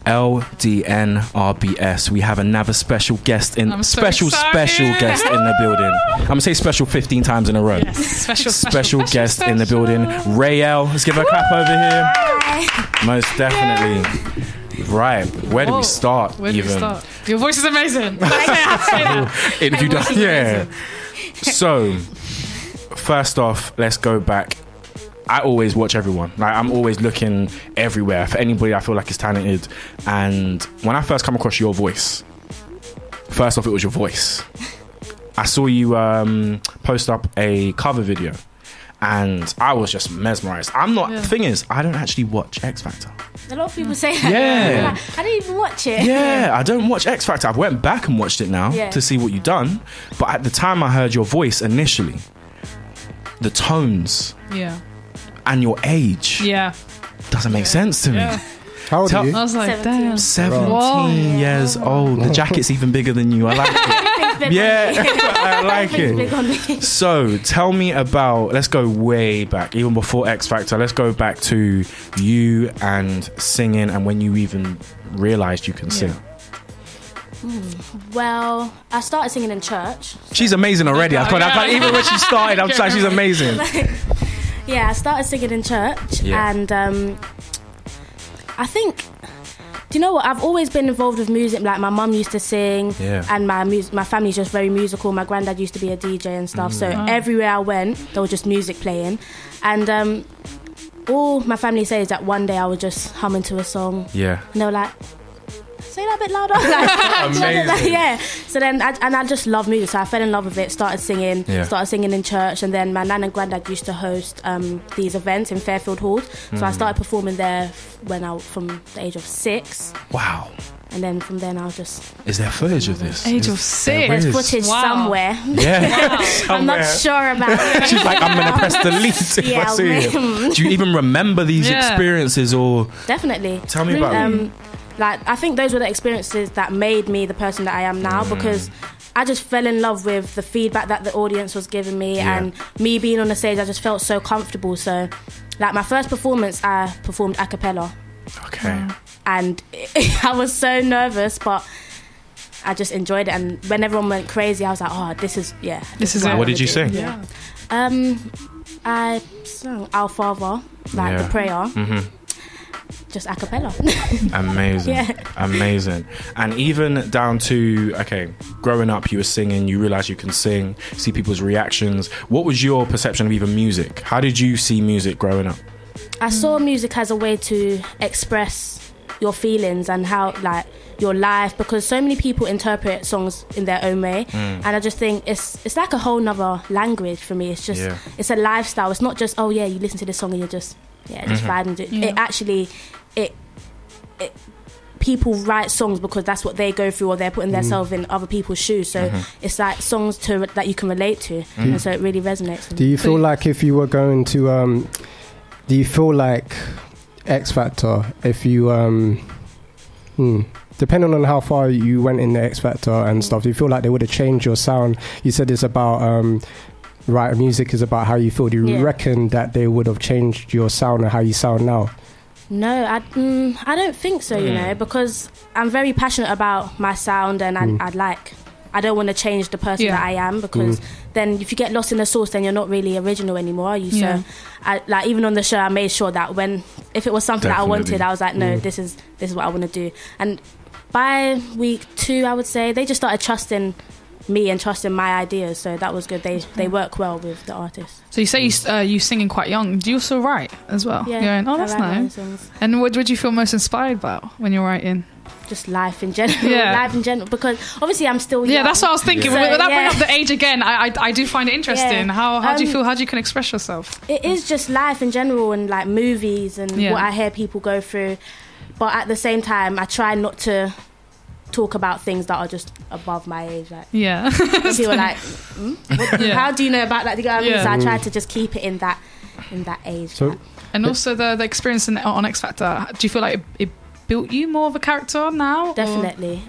LDNRBS. We have another special guest in special guest in the building. I'm gonna say special 15 times in a row. Yes, special guest in the building. Rai-Elle, let's give her a clap over here. Hi. Most definitely. Right, where do we start? Your voice is amazing. So, first off, let's go back. I always watch everyone. Like, I'm always looking everywhere for anybody I feel like is talented. And when I first come across your voice, first off, it was your voice. I saw you post up a cover video, and I was just mesmerized. The thing is, I don't actually watch X Factor. A lot of people say that. Yeah. Like, I didn't even watch it. Yeah, I don't watch X Factor. I went back and watched it now to see what you've done. But at the time I heard your voice initially, the tones and your age doesn't make sense to me. How old are you? I was like, 17. Damn. 17 years old. The jacket's even bigger than you. I like it. I like it. So tell me about, let's go way back, even before X Factor. Let's go back to you and singing, and when you even realised you can sing. Well, I started singing in church. She's amazing already. Even when she started, I'm like, she's amazing. I started singing in church, and I think, do you know what? I've always been involved with music. Like, my mum used to sing, and my family's just very musical. My granddad used to be a DJ and stuff. So everywhere I went, there was just music playing, and all my family says is that one day I would just hum into a song. Yeah, and they were like, say that a bit louder. Amazing. So then, I just love music. So I fell in love with it. Started singing in church, and then my nan and granddad used to host these events in Fairfield Halls. So I started performing there from the age of 6. Wow. And then from then I was just... Is there footage of this? Age of 6? There's footage somewhere. Yeah. I'm not sure about it. She's like, I'm going to press delete if I see it. Do you even remember these experiences or... Definitely. Tell me about them. Like, I think those were the experiences that made me the person that I am now, because I just fell in love with the feedback that the audience was giving me, and me being on the stage, I just felt so comfortable. So, like, my first performance, I performed a cappella. Okay. And I was so nervous, but I just enjoyed it. And when everyone went crazy, I was like, oh, this is it. What did you sing? Yeah. I sang Our Father, the prayer. Just a cappella. Amazing. Amazing. And even down to, growing up, you were singing, you realised you can sing, see people's reactions. What was your perception of even music? How did you see music growing up? I saw music as a way to express your feelings and how, like, your life, because so many people interpret songs in their own way, and I just think it's like a whole nother language for me. It's just it's a lifestyle. It's not just, you listen to this song and you're just vibing to it. It actually people write songs because that's what they go through, or they're putting themselves in other people's shoes. So it's like songs that you can relate to, and so it really resonates. Do you feel like if you were going to do you feel like X Factor, if you depending on how far you went in the X Factor and stuff, do you feel like they would have changed your sound? You said it's about music is about how you feel. Do you reckon that they would have changed your sound and how you sound now? No, I don't think so, you know, because I'm very passionate about my sound, and I don't want to change the person that I am, because then if you get lost in the sauce, then you're not really original anymore, are you? So I, even on the show, I made sure that if it was something that I wanted, I was like, no, this is what I want to do. And by week 2, I would say, they just started trusting me and trusting my ideas, so that was good. They work well with the artists. So you say you singing quite young. Do you also write as well? Yeah. That's nice. And what would you feel most inspired about when you're writing? Just life in general. Life in general, because obviously I'm still young. Yeah, that's what I was thinking. So, without bringing up the age again, I do find it interesting. How do you feel? How do you can express yourself? It is just life in general, and like movies and what I hear people go through. But at the same time, I try not to talk about things that are just above my age. Like, people are like, how do you know about that? You know what I mean? So I try to just keep it in that age. So, and also the experience on X Factor. Do you feel like it built you more of a character now? Definitely.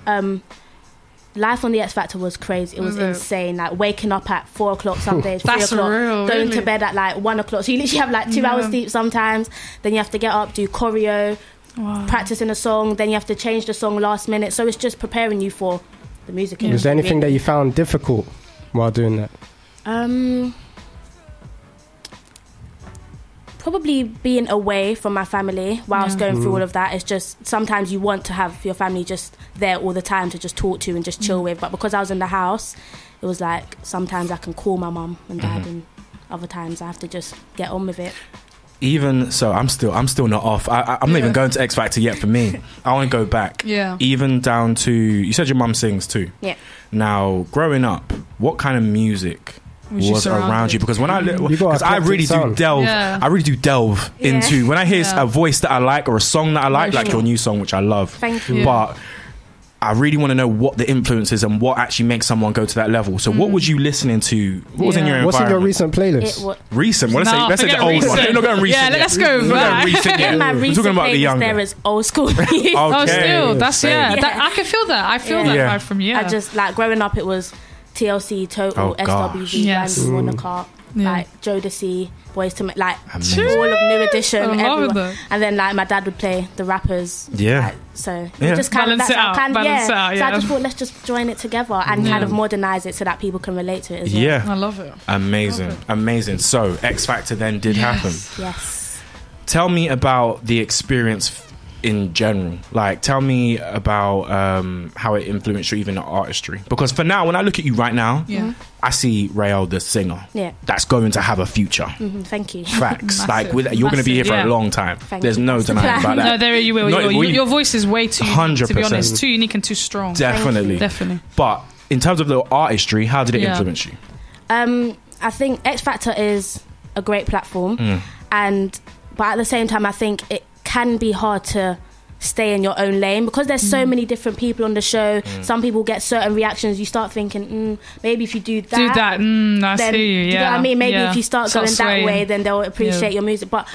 Life on the X Factor was crazy. It was insane. Like waking up at 4 o'clock some days, 3 o'clock, going to bed at like 1 o'clock. So you literally have like 2 hours sleep sometimes. Then you have to get up, do choreo, practicing a song, then you have to change the song last minute. So it's just preparing you for the music. Was there anything that you found difficult while doing that? Probably being away from my family whilst going through all of that. It's just sometimes you want to have your family just there all the time to just talk to and just chill with, but because I was in the house, it was like sometimes I can call my mum and dad and other times I have to just get on with it. Even so, I'm still not off. I'm not even going to X Factor yet for me. I want to go back. Yeah. Even down to, you said your mum sings too. Yeah. Now, growing up, what kind of music was around you? Because when I really do delve, I really do delve into, when I hear a voice that I like or a song that I like your new song, which I love. Thank you. But I really want to know what the influence is and what actually makes someone go to that level. So what was you listening to? What was in your environment? What's in your recent playlist? Recent? Well, let's say the old one. We're not going recent. Yeah, let's go back. In my recent playlist, there is old school. Okay. Oh, still, that's I can feel that. I feel that vibe from you. I just like growing up. It was TLC, Total, SWV, Randy Monaco, like Jodeci, Boys to Men, like all of New Edition, everyone. And then like my dad would play the rappers. Yeah. So just kind balance of it out. So I just thought let's just join it together and kind of modernize it so that people can relate to it as well. Yeah. I love it. Amazing. So X Factor then did happen. Yes. Tell me about the experience in general. Like, tell me about how it influenced you, even the artistry. Because for now, when I look at you right now, I see Rai-Elle the singer. Yeah. That's going to have a future. Thank you. Facts. Like, you're going to be here for a long time. There's no denying about that. No, there you will. Your voice is way too, 100%. To be honest, too unique and too strong. Definitely. But in terms of the artistry, how did it influence you? I think X Factor is a great platform, but at the same time, I think it can be hard to stay in your own lane because there's so many different people on the show. Some people get certain reactions. You start thinking, maybe if you do that, I then, see you. You know what I mean? Maybe if you start going that way, then they'll appreciate your music. But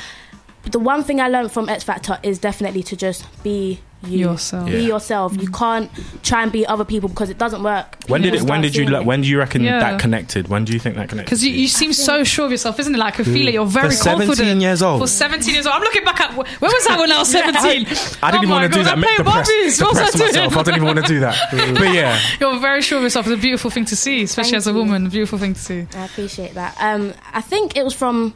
the one thing I learned from X Factor is definitely to just be yourself. Be yourself. You can't try and be other people because it doesn't work. When do you reckon that connected? When do you think that connected? Because you seem so sure of yourself, isn't it? Like I can feel it. You're very confident. For 17 years old. I'm looking back at where was I when I was 17? I didn't even want to do that. Depress myself. I didn't even want to do that. But yeah, you're very sure of yourself. It's a beautiful thing to see, especially as a woman. A beautiful thing to see. I appreciate that. I think it was from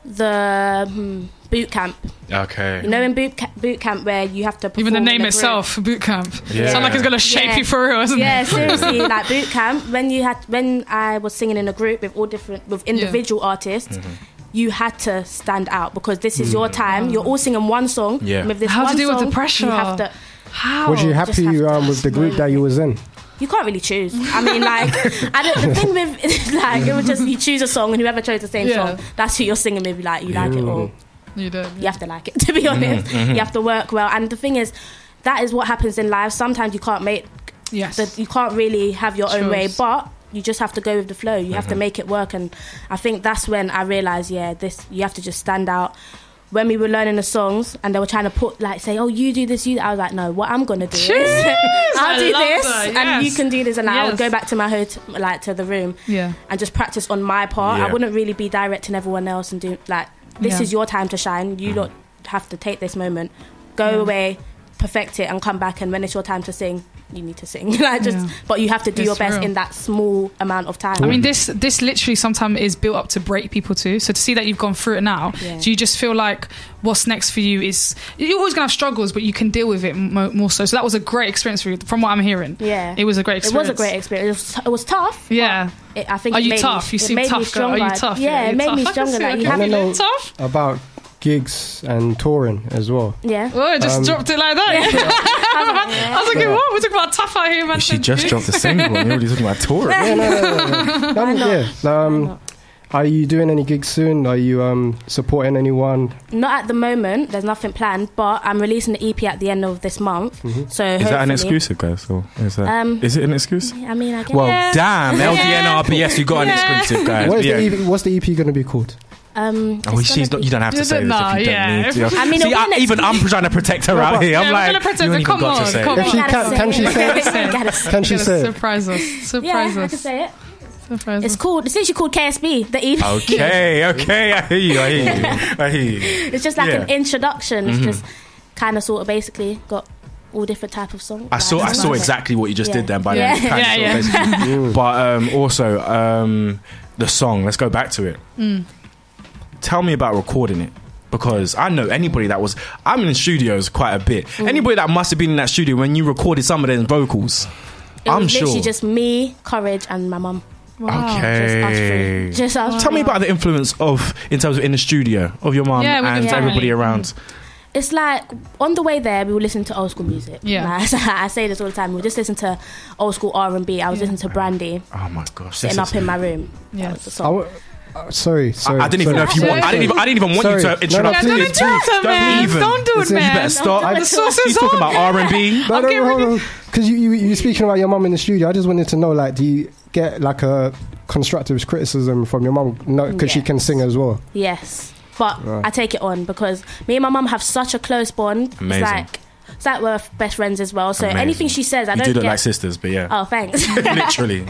the boot camp. Okay. You know, in boot camp where you have to perform. Even the name itself, boot camp. Yeah. Sounds like it's gonna shape you for real, isn't it? Yeah, seriously. Like boot camp, when I was singing in a group with individual artists, you had to stand out because this is your time. You're all singing one song. Yeah. With this How one to deal song, with the pressure? You have to. How? Was you happy with the group that you was in? You can't really choose. I mean, like, the thing with like, it was just you choose a song and whoever chose the same song, that's who you're singing with. Like, you like it or you don't. You have to like it. To be honest, you have to work well. And the thing is, that is what happens in life. Sometimes you can't make. You can't really have your own way, but you just have to go with the flow. You have to make it work. And I think that's when I realized, you have to just stand out. When we were learning the songs and they were trying to say, oh, you do this, I was like, no, what I'm going to do is I'll do this and you can do this. And I would go back to my hotel, to the room and just practice on my part. I wouldn't really be directing everyone else and do this is your time to shine. You don't have to take this moment, go away, perfect it and come back. And when it's your time to sing, you need to sing. But you have to do your best in that small amount of time. I mean, this literally sometimes is built up to break people too. So to see that you've gone through it now, do you just feel like what's next for you is you're always gonna have struggles, but you can deal with it more so. So that was a great experience for you, from what I'm hearing. Yeah, it was a great experience. It was a great experience. It was tough. Yeah, I think. Are you tough? You seem tough. Are you tough? Yeah, it made me stronger. Like you have tough about gigs and touring as well. Yeah. Oh, I just dropped it like that. I was like, what? We're talking about tough out here, man. She just dropped the single. We're already talking about touring. No. Are you doing any gigs soon? Are you supporting anyone? Not at the moment. There's nothing planned, but I'm releasing the EP at the end of this month. So is that an exclusive, guys? Or is it an exclusive? I mean, I guess. Well, damn, LDNRBS, you got an exclusive, guys. What's the EP going to be called? You don't have to say this if you don't need to. I mean, even I'm trying to protect her out here. I'm like, you ain't even got to say it. Can she say it? Can she say it? Surprise us. Yeah, I can say it. It's literally called KSB, the EP. Okay, I hear you. It's just like an introduction. It's just kind of, sort of, basically got all different type of songs. I saw exactly what you just did then. By Yeah. then, but also the song. Let's go back to it. Tell me about recording it. Because I know anybody I'm in the studios quite a bit. Anybody that must have been in that studio when you recorded some of those vocals, I'm sure. Literally just me, Courage, and my mum. Wow. Okay. Just us three. Tell me about the influence in terms of in the studio of your mum and everybody around. It's like on the way there, we were listening to old school music. Yeah, like, I say this all the time. We just listen to old school R&B. I was listening to Brandy. Oh my gosh! Sitting up in my room. Yeah. Sorry. I didn't even know if you want. I didn't even want you to interrupt. Don't interrupt, man. Don't do it, man. You better start. The sauce is She's talking about R&B. No, hold on. Because you're speaking about your mum in the studio. I just wanted to know, like, do you get like a constructive criticism from your mum? No, because she can sing as well. Yes, but I take it on because me and my mum have such a close bond. Amazing. It's like we're best friends as well. So anything she says, I don't. You do look like sisters, but yeah. Oh, thanks. Literally.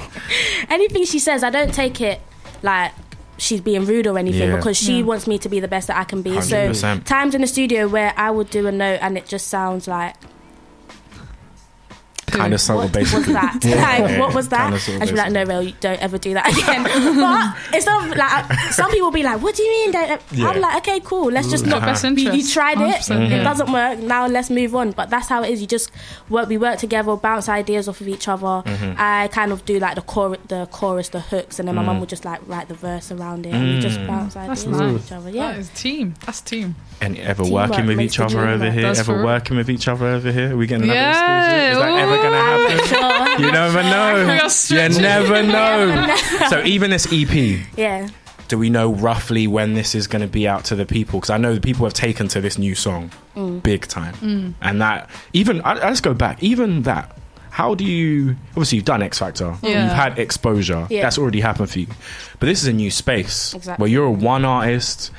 Anything she says, I don't take it like she's being rude or anything because she wants me to be the best that I can be. 100%. So times in the studio where I would do a note and it just sounds like kind of subtle, basically. What was that? Like, what was that? And she'd be like, no, Rai, don't ever do that again. But it's not like some people will be like, what do you mean? Don't? I'm like, okay, cool. Let's just not. You tried it. It doesn't work. Now let's move on. But that's how it is. You just we work together, bounce ideas off of each other. I kind of do like the chorus, the hooks, and then my mum would just like write the verse around it, and we just bounce ideas off each other. Yeah, that is team. That's team. And ever working with each other over here? Ever working with each other over here? Are we getting another exclusive? Is that ever going to happen? Sure. You never know. You never know. So even this EP, do we know roughly when this is going to be out to the people? Because I know the people have taken to this new song big time. And that, even, let's go back, even that, how do you, obviously you've done X Factor, you've had exposure, that's already happened for you. But this is a new space where you're one artist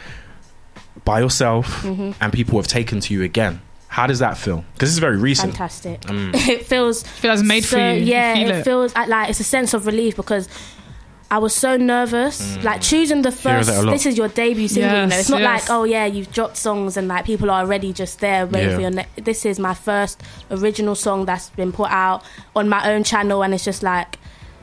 by yourself and people have taken to you again. How does that feel? Because this is very recent. Fantastic. It feels made for you. Yeah, it feels like it's a sense of relief because I was so nervous. Like choosing the first, this is your debut single. You know, it's not like, oh yeah, you've dropped songs and like people are already just there waiting for your this is my first original song that's been put out on my own channel, and it's just like,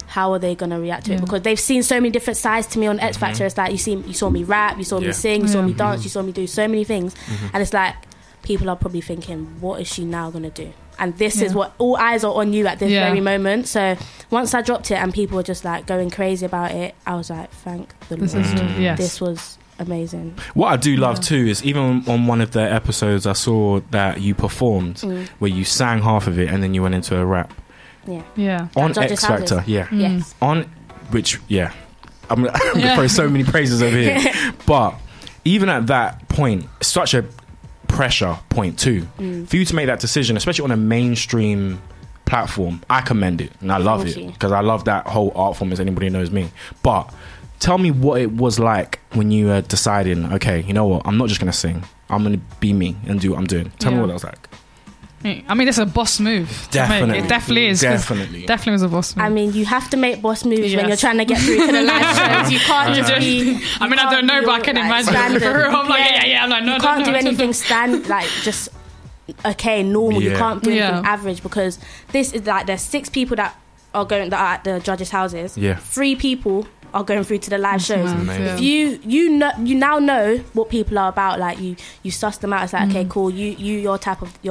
how are they going to react to it? Because they've seen so many different sides to me on X Factor. It's like you saw me rap, you saw me sing, you saw me dance, you saw me do so many things, and it's like people are probably thinking, what is she now going to do? And this is what all eyes are on you at this very moment. So once I dropped it and people were just like going crazy about it, I was like, thank the Lord. This was amazing. What I do love too is even on one of the episodes I saw that you performed where you sang half of it and then you went into a rap. On X Factor. Yes. On which I'm going to throw so many praises over here. But even at that point, such a pressure point too for you to make that decision, especially on a mainstream platform. I commend it and I love it because I love that whole art form, as anybody knows me. But tell me what it was like when you were deciding, okay, you know what, I'm not just gonna sing, I'm gonna be me and do what I'm doing. Tell me what that was like. I mean, it's a boss move. Definitely. It definitely is. Definitely was a boss move. I mean, you have to make boss moves when you're trying to get through to the live shows. You can't just be... I mean, I don't know, but I can imagine. I'm like, I'm like, no, you can't do anything just, normal. You can't do anything average because this is like, there's 6 people that are at the judges' houses. 3 people are going through to the live shows. If you now know what people are about, like you suss them out. It's like, okay, cool, you're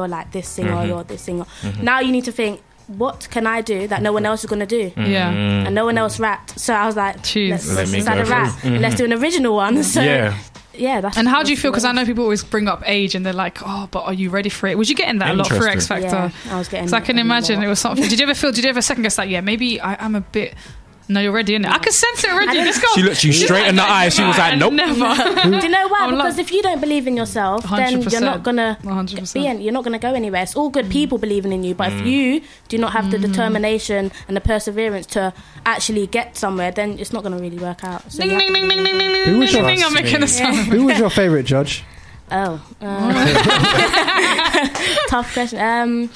like this singer, you're this singer. Now you need to think, what can I do that no one else is going to do? And no one else rapped. So I was like, let's start a rap. Let's do an original one. So that's. And how do you feel? Because I know people always bring up age and they're like, oh, but are you ready for it? Was you getting that a lot for X Factor? Yeah, I was getting. So I can imagine it was something. Did you ever second guess like, maybe I'm a bit... No, you're ready, innit? I can sense it already. Let's go. She looked you straight in the eye. She was like, nope. Never. Do you know why? Because if you don't believe in yourself, 100%. Then you're not gonna you're not gonna go anywhere. It's all good people believing in you, but if you do not have the determination and the perseverance to actually get somewhere, then it's not gonna really work out. So ding, ding, ding, ding, ding, ding, ding, ding, ding. I'm making a sound. Who was your favourite judge? Oh, tough question.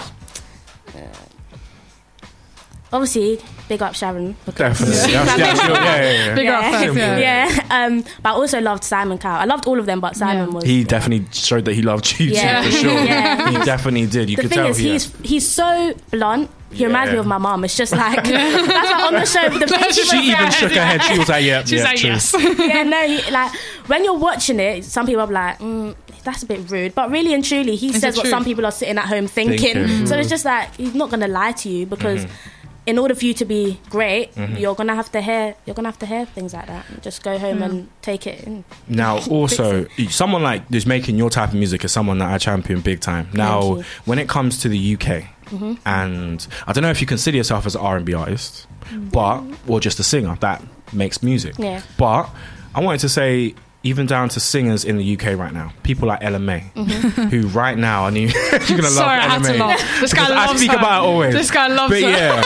obviously, big up Sharon. Definitely. Big up first, Yeah. But I also loved Simon Cowell. I loved all of them, but Simon was. He definitely showed that he loved you too, for sure. Yeah. He definitely did. You the could thing tell. is, he's so blunt. He reminds me of my mum. It's just like that's like on the show. The thing she even shook her head. She was like, "Yeah, she's like, true." yes. Yeah, no. Like when you're watching it, some people are like, "That's a bit rude," but really and truly, he says what some people are sitting at home thinking. So it's just like he's not going to lie to you because. In order for you to be great, you're gonna have to hear things like that. Just go home and take it in. Now, also, someone like who's making your type of music is someone that I champion big time. Now, when it comes to the UK, and I don't know if you consider yourself as an R&B artist, or just a singer that makes music. Yeah. But I wanted to say, even down to singers in the UK right now, people like LMA, who right now, I knew you're gonna love Sorry, I had LMA. to laugh. This guy loves I speak her. about it always. This guy loves but her. yeah,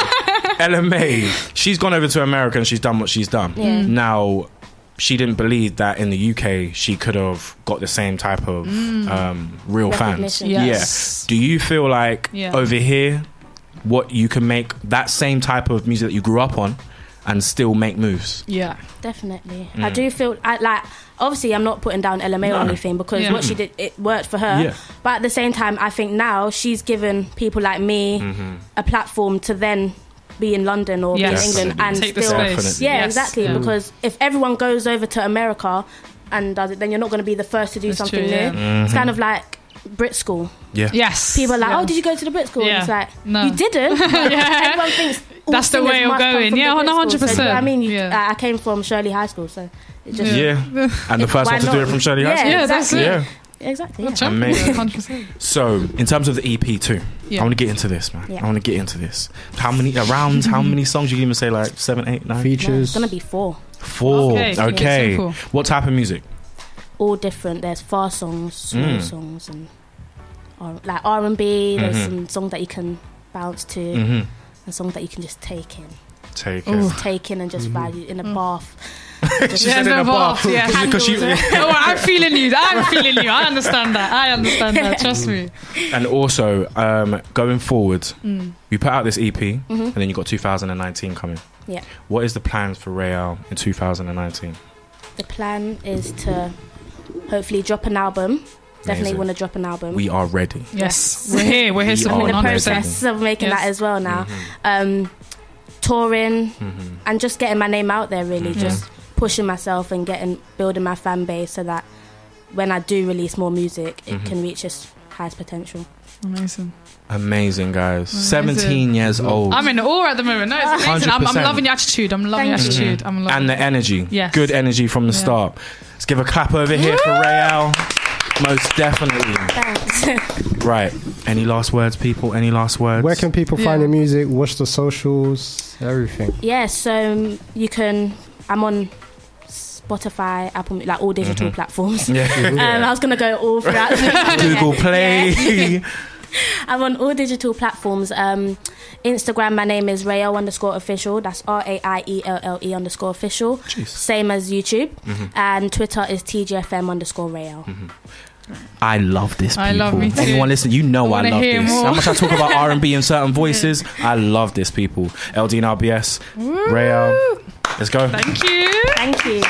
LMA, she's gone over to America and she's done what she's done. Yeah. Now, she didn't believe that in the UK she could have got the same type of real fans. Yes. Yeah. Do you feel like over here, what you can make that same type of music that you grew up on and still make moves? Yeah, definitely. I do feel like obviously I'm not putting down LMA or anything because what she did, it worked for her. Yeah. But at the same time, I think now she's given people like me a platform to then be in London or be in England and take still, the space. yeah, exactly. Because if everyone goes over to America and does it, then you're not going to be the first to do something new. It's kind of like Brit school. Yeah. Yes. People are like, oh, did you go to the Brit school? Yeah. And it's like, No. you didn't. But everyone thinks all That's the singers way of must come going. from Yeah, the Brit school. 100%. So, I mean, Yeah. I came from Shirley High School, so it just And the first why one to do not? it from Shirley High Yeah, School. Yeah, that's exactly. it. Yeah. Exactly. Well, Yeah. champion, Amazing. 100%. So, in terms of the EP too, Yeah. I want to get into this, man. Yeah. I want to get into this. How many songs? You can even say like 7, 8, 9? No, it's Features. gonna be 4. 4. Okay. Okay. Yeah, simple. What type of music? All different. There's fast songs, slow songs, and like R&B. There's some songs that you can bounce to, and songs that you can just take in. Take it. Just take in and just value in a bath. She said in a bath. Yeah. Because she, Oh, I'm feeling you. I understand that. Trust me. and also, going forward, we put out this EP, and then you got 2019 coming. Yeah. What is the plans for Rai-Elle in 2019? The plan is to hopefully drop an album. Definitely Amazing. want to drop an album. We are ready. Yes. We're here. We're here We to are I'm in the ready. process of making that as well now. Touring and just getting my name out there, really. Just pushing myself and building my fan base so that when I do release more music, it can reach its highest potential. Amazing, guys. 17 years old. I'm in awe at the moment. No, it's amazing. I'm 100%. loving your attitude. I'm loving your Thank you. attitude. I'm loving And the energy. Yes. Good energy from the start. Let's give a clap over here for Rai-Elle. Most definitely. Thanks. Right. Any last words, people? Any last words? Where can people find your music? Watch the socials, everything. Yeah, so you can. I'm on Spotify, Apple, like all digital platforms. I was gonna go all throughout. Google Play. I'm on all digital platforms. Instagram, my name is Rai-Elle_official. That's RAIELLE_official. Jeez. Same as YouTube. And Twitter is TGFM_Rai-Elle. I love this, people. I love me too. Anyone listen, you know I wanna love hear this. more. How much I talk about R&B in certain voices, I love this, people. LDNRBS, Rai-Elle. Let's go. Thank you. Thank you.